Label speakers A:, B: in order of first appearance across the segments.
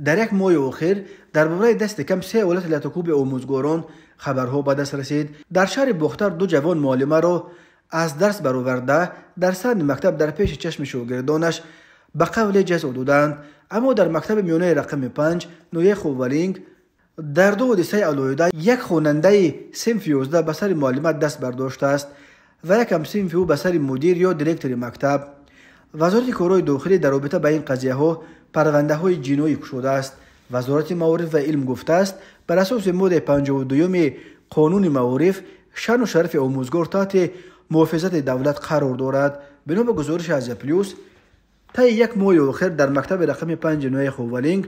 A: در یک ماه اخیر درباره دست کم 3 حالت لطوکوب آموزگاران خبرها به دست رسید. در شهر بختر 2 جوان معلمه را از درس برآورده در سر مکتب در پیش چشم شاگردانش به قول جزا دادند. اما در مکتب میانه رقم 5 نویه خوولینگ در 2 حادثه علایده یک خواننده صنف 11 به سر معلمه دست برداشته است و یک همصنف او به سر مدیر یا دیرکتور مکتب. وزارت کارهای داخلی در رابطه با این قضیه ها پرونده های جنایی گشوده است. وزارت معارف و علم گفته است بر اساس ماده 52 قانون معارف شأن و شرف آموزگار تحت محافظت دولت قرار دارد. بنا به گزارش از پلیوس طی یک ماه اخیر در مکتب رقم 5 نویه خوولینگ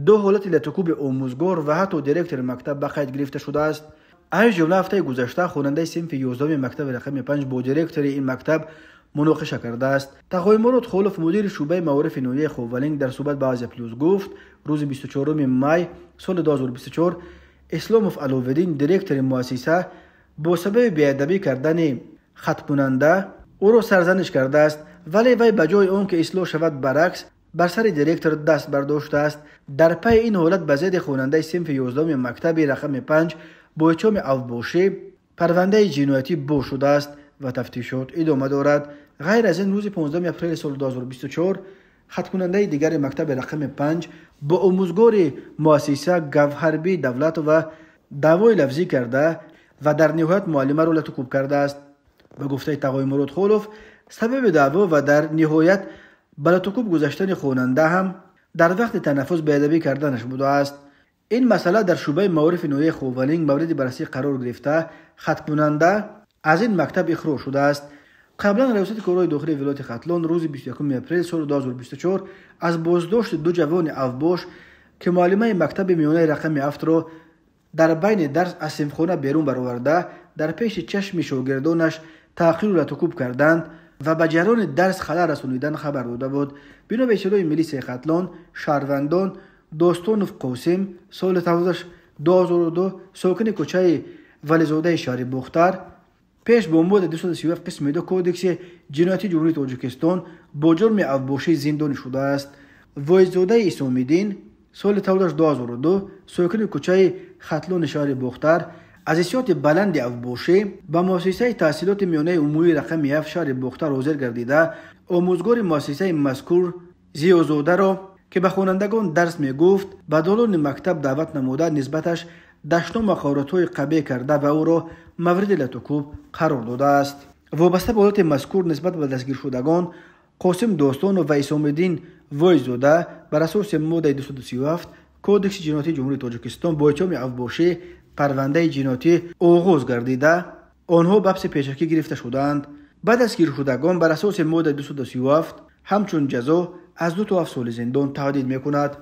A: 2 حالت لطوکوب آموزگار و حتی دیرکتور مکتب به قید گرفته شده است. از جمله هفته گذشته خواننده صنف 11 مکتب رقم 5 با دیرکتور این مکتب مناقشه کرده است. تقای مراد خلف مدیر شعبه معارف نویه خوولینگ در صحبت با از پلیوس گفت روز 24 می سال 2024 اسلاموف علاوالدین دیرکتور مؤسسه با سبب بی‌ادبی کردن خط کننده او را سرزنش کرده است، ولی وی به جای آن که اصلاح شود برعکس بر سر دیرکتور دست برداشته است. در پی این حالت به ضد خواننده صنف 11 مکتب رقم 5 با اتهام اوباشی پرونده جنایتی بو شده است و تفتیشات ادامه دارد. غیر از این روز 15 اپریل سال 2024 خط کننده دیگر مکتب رقم 5 با آموزگار مؤسسه گوهربی دولت و دعوای لفظی کرده و در نهایت معلمه را لطوکوب کرده است. به گفته تقای مراد خلف سبب دعوا و در نهایت به لطوکوب گذاشتن خواننده هم در وقت تنفس بی‌ادبی کردنش بوده است. این مسئله در شعبه معارف نویه خوولینگ مورد بررسی قرار گرفته خط کننده از این مکتب اخراج شده است. قبلا ریاست کارهای داخلی ولایت ختلان روز 21 اپریل سال 2024 از بازداشت 2 جوان اوباش که معلمه مکتب میانه رقم 7 را در بین درس از صنفخانه بیرون برآورده در پیش چشم شاگردانش تعقیر و لطوکوب کردند و به جریان درس خلل رسانیدن خبر داده بود. بنا به اطلاع ملیس ختلان شهروندان دوستانوف قاسم سال 2002 ساکن کوچه ولیزاده شهر بختر پیش به ماده 237 قسم 2 کودکس جنایتی جمهوری تاجیکستان با جرم اوباشی زندانی شده است. ولیزاده اسامیدین سال 2002 ساکن کوچه ختلان شهر بختر از احساسات بلند اوباشی به مؤسسه تحصیلات میانه عمومی رقم 7 شهر بختر حاضر گردیده آموزگار مؤسسه مذکور زیازاده را که به خوانندگان درس می گفت به دالان مکتب دعوت نموده نسبتش دشنام مخارج‌های قبیح کرده و او را مورد لطوکوب قرار داده است. وابسته به حالت مذکور نسبت به دستگیر شدگان قاسم دوستان و اسام‌الدین وایزاده بر اساس ماده 237 کودکس جنایتی جمهوری تاجیکستان با اتهام اوباشی پرونده جنایتی آغاز گردیده آنها به حبس پیشکی گرفته شدند. بعد از گیر شدگان بر اساس ماده 237 همچون جزا از 2 تا 7 سال زندان تهدید می‌کند.